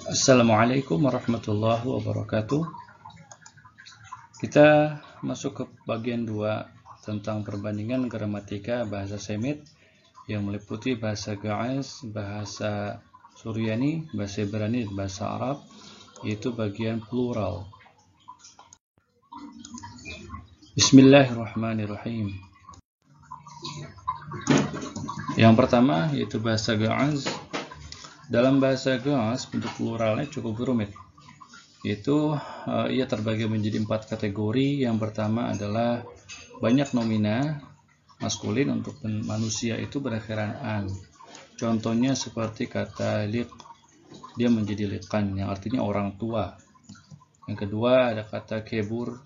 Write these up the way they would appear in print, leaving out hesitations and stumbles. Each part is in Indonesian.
Assalamualaikum warahmatullahi wabarakatuh. Kita masuk ke bagian 2 tentang perbandingan gramatika bahasa Semit yang meliputi bahasa Ge'ez, bahasa Suryani, bahasa Ibrani, dan bahasa Arab, yaitu bagian plural. Bismillahirrahmanirrahim. Yang pertama yaitu bahasa Ge'ez. Dalam bahasa Ge'ez bentuk pluralnya cukup rumit, yaitu ia terbagi menjadi 4 kategori. Yang pertama adalah banyak nomina maskulin untuk manusia itu berakhiran an. Contohnya seperti kata liq, dia menjadi liqan yang artinya orang tua. Yang kedua ada kata kebur,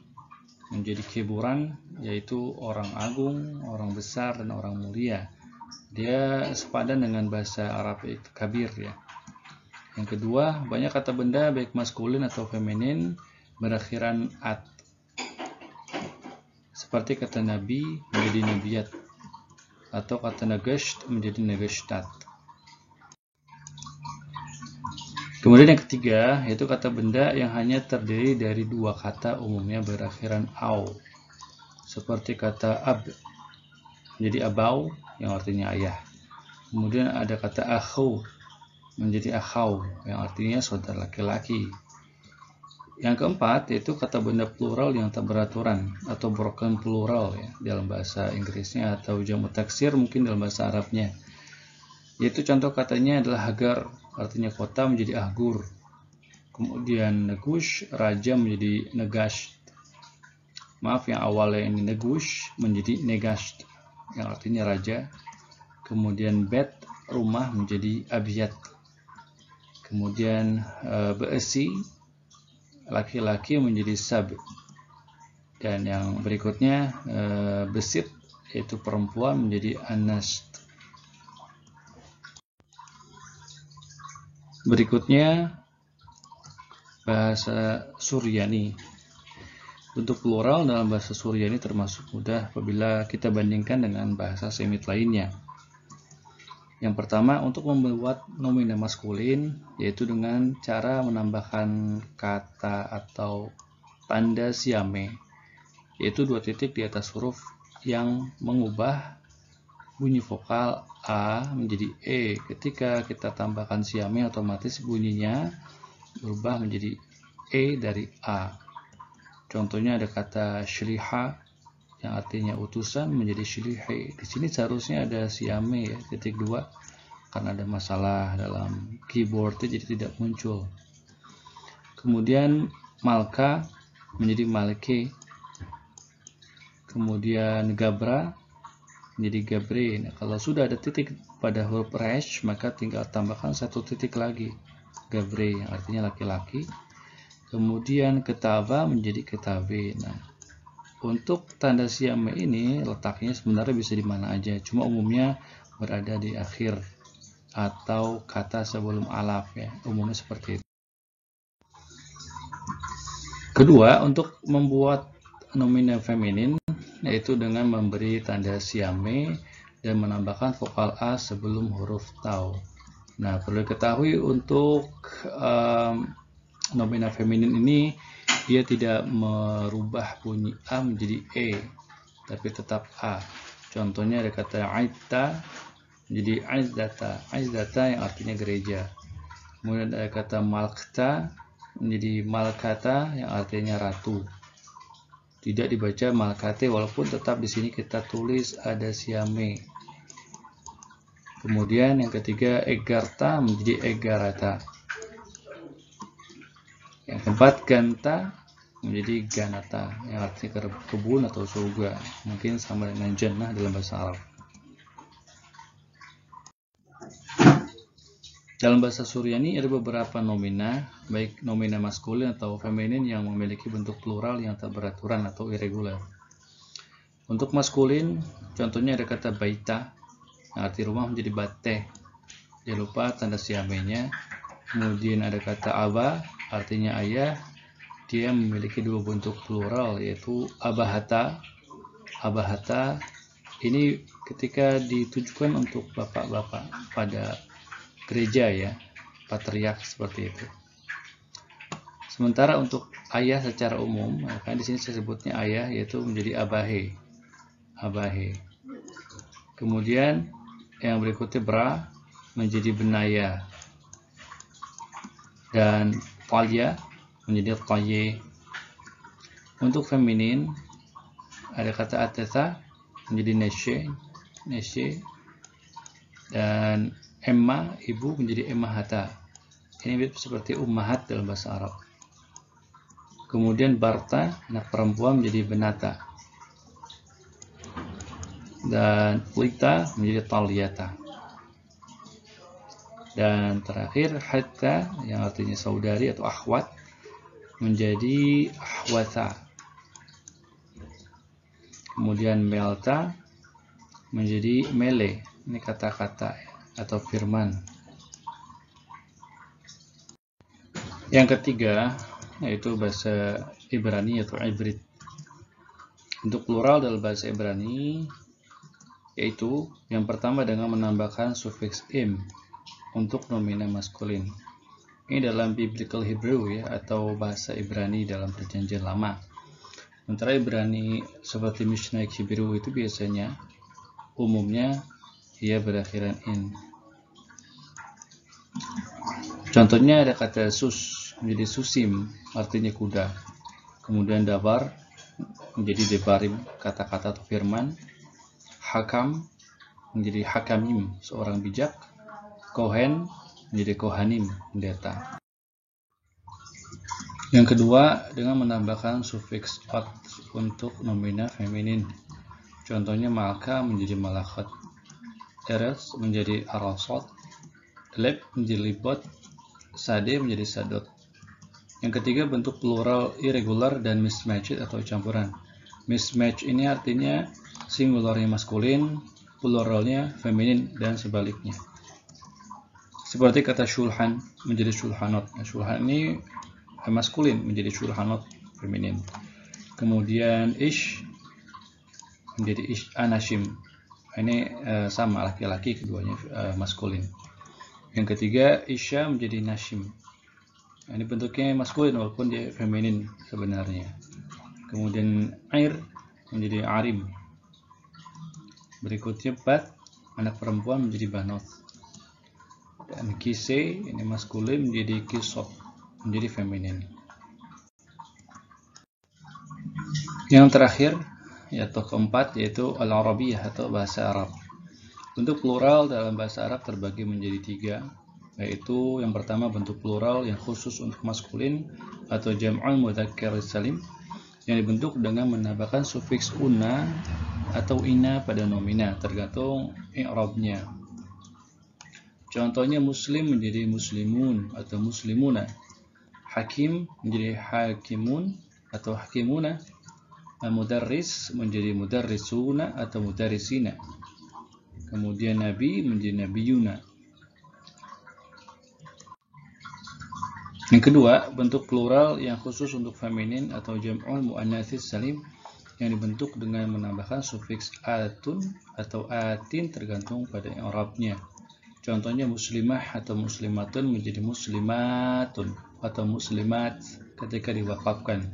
menjadi keburan, yaitu orang agung, orang besar, dan orang mulia. Dia sepadan dengan bahasa Arab itu kabir ya. Yang kedua, banyak kata benda baik maskulin atau feminin berakhiran at. Seperti kata nabi menjadi nabiyat atau kata nagasht menjadi nagashtat. Kemudian yang ketiga, yaitu kata benda yang hanya terdiri dari 2 kata umumnya berakhiran au. Seperti kata ab menjadi abau yang artinya ayah. Kemudian ada kata akhu menjadi akhau yang artinya saudara laki-laki. Yang keempat yaitu kata benda plural yang tak beraturan atau broken plural ya, dalam bahasa Inggrisnya, atau jamu taksir mungkin dalam bahasa Arabnya. Yaitu contoh katanya adalah Hagar, artinya kota, menjadi ahgur. Kemudian Negush, raja, menjadi Negash. Maaf, yang awalnya ini Negush menjadi Negash yang artinya raja. Kemudian bet, rumah, menjadi abiyat. Kemudian beesi, laki-laki, menjadi sab. Dan yang berikutnya besit, yaitu perempuan, menjadi anast. Berikutnya bahasa Suryani. Bentuk plural dalam bahasa Suryani termasuk mudah apabila kita bandingkan dengan bahasa Semit lainnya. Yang pertama, untuk membuat nomina maskulin, yaitu dengan cara menambahkan kata atau tanda siame, yaitu 2 titik di atas huruf yang mengubah bunyi vokal A menjadi E. Ketika kita tambahkan siame, otomatis bunyinya berubah menjadi E dari A. Contohnya ada kata shliha yang artinya utusan menjadi shlihi. Di sini seharusnya ada siame ya, titik 2, karena ada masalah dalam keyboardnya jadi tidak muncul. Kemudian malka menjadi malke. Kemudian gabra menjadi gabre. Nah, kalau sudah ada titik pada huruf resh, maka tinggal tambahkan 1 titik lagi, gabre yang artinya laki-laki. Kemudian ketava menjadi ketabe. Nah, untuk tanda siame ini letaknya sebenarnya bisa di mana aja, cuma umumnya berada di akhir atau kata sebelum alaf ya, umumnya seperti itu. Kedua, untuk membuat nomina feminin, yaitu dengan memberi tanda siame dan menambahkan vokal A sebelum huruf tau. Nah, perlu diketahui untuk nomina feminin ini dia tidak merubah bunyi A menjadi E, tapi tetap A. Contohnya ada kata aita menjadi aizdata, aizdata yang artinya gereja. Kemudian ada kata malkta menjadi malkata yang artinya ratu. Tidak dibaca malkate, walaupun tetap di sini kita tulis ada siame. Kemudian yang ketiga egarta menjadi egarata. Yang keempat ganta menjadi ganata yang artinya kebun atau surga, mungkin sama dengan jannah dalam bahasa Arab. Dalam bahasa Suryani ada beberapa nomina, baik nomina maskulin atau feminin, yang memiliki bentuk plural yang tak beraturan atau irregular. Untuk maskulin, contohnya ada kata baita yang arti rumah menjadi bate. Jangan lupa tanda siamenya. Kemudian ada kata aba, artinya ayah. Dia memiliki 2 bentuk plural, yaitu abahata. Abahata ini ketika ditujukan untuk bapak-bapak pada gereja ya, patriark seperti itu. Sementara untuk ayah secara umum, kan di sini saya sebutnya ayah, yaitu menjadi abahe. Abahe. Kemudian yang berikutnya bra menjadi benaya. Dan talya menjadi taye. Untuk feminin ada kata atesa menjadi neshe. Dan emma ibu menjadi emmahata. Ini seperti ummahat dalam bahasa Arab. Kemudian barta anak perempuan menjadi benata. Dan lita menjadi taliyata. Dan terakhir hatta yang artinya saudari atau akhwat menjadi ahwatha. Kemudian melta menjadi mele. Ini kata-kata atau firman. Yang ketiga yaitu bahasa Ibrani atau Ibrit. Untuk plural dalam bahasa Ibrani yaitu yang pertama dengan menambahkan sufiks im untuk nomina maskulin. Ini dalam Biblical Hebrew ya, atau bahasa Ibrani dalam Perjanjian Lama. Sementara Ibrani seperti Mishnah Hebrew itu biasanya umumnya ia berakhiran in. Contohnya ada kata sus menjadi susim, artinya kuda. Kemudian dabar menjadi debarim, kata-kata atau firman. Hakam menjadi hakamim, seorang bijak. Kohen menjadi kohanim, pendeta. Yang kedua dengan menambahkan sufiks ot untuk nomina feminin. Contohnya malka menjadi malakat. Eres menjadi arasot. Leb menjadi libot. Sade menjadi sadot. Yang ketiga bentuk plural irregular dan mismatched atau campuran. Mismatch ini artinya singularnya maskulin, pluralnya feminin dan sebaliknya. Seperti kata shulhan menjadi shulhanot. Nah, shulhan ini maskulin menjadi shulhanot feminin. Kemudian ish menjadi ish anashim. Ini sama laki-laki keduanya maskulin. Yang ketiga isya menjadi nashim. Ini bentuknya maskulin walaupun dia feminin sebenarnya. Kemudian air menjadi arim. Berikutnya bat, anak perempuan menjadi banot. Dan kise ini maskulin menjadi kisot, menjadi feminin. Yang terakhir yaitu keempat yaitu al-arabiyah atau bahasa Arab. Bentuk plural dalam bahasa Arab terbagi menjadi tiga, yaitu yang pertama bentuk plural yang khusus untuk maskulin atau jam'ul mudzakkar salim yang dibentuk dengan menambahkan sufiks una atau ina pada nomina tergantung i'rabnya. Contohnya muslim menjadi muslimun atau muslimuna, hakim menjadi hakimun atau hakimuna, mudarris menjadi mudarrisuna atau mudarrisina. Kemudian nabi menjadi nabiyuna. Yang kedua, bentuk plural yang khusus untuk feminin atau jam'ul muannatsis salim yang dibentuk dengan menambahkan sufiks atun atau atin tergantung pada i'rabnya. Contohnya muslimah atau muslimatun menjadi muslimatun atau muslimat ketika diwakafkan.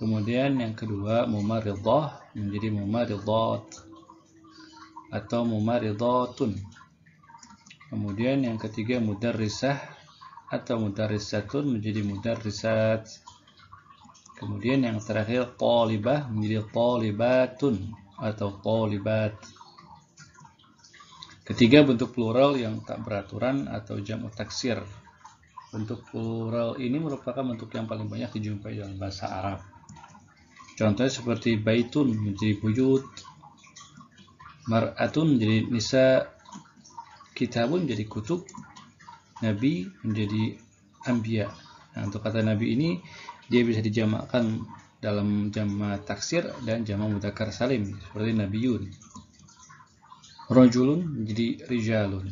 Kemudian yang kedua, mumaridhah menjadi mumaridhat atau mumaridhatun. Kemudian yang ketiga, mudarrisah atau mudarrisatun menjadi mudarrisat. Kemudian yang terakhir, talibah menjadi talibatun atau talibat. Ketiga, bentuk plural yang tak beraturan atau jam'u taksir. Bentuk plural ini merupakan bentuk yang paling banyak dijumpai dalam bahasa Arab. Contohnya seperti baitun menjadi buyut, mar'atun menjadi nisa, kitabun menjadi kutub, nabi menjadi anbiya. Nah, untuk kata nabi ini dia bisa dijamakkan dalam jamak taksir dan jamak mudzakkar salim seperti nabiyun. Rajulun menjadi rijalun.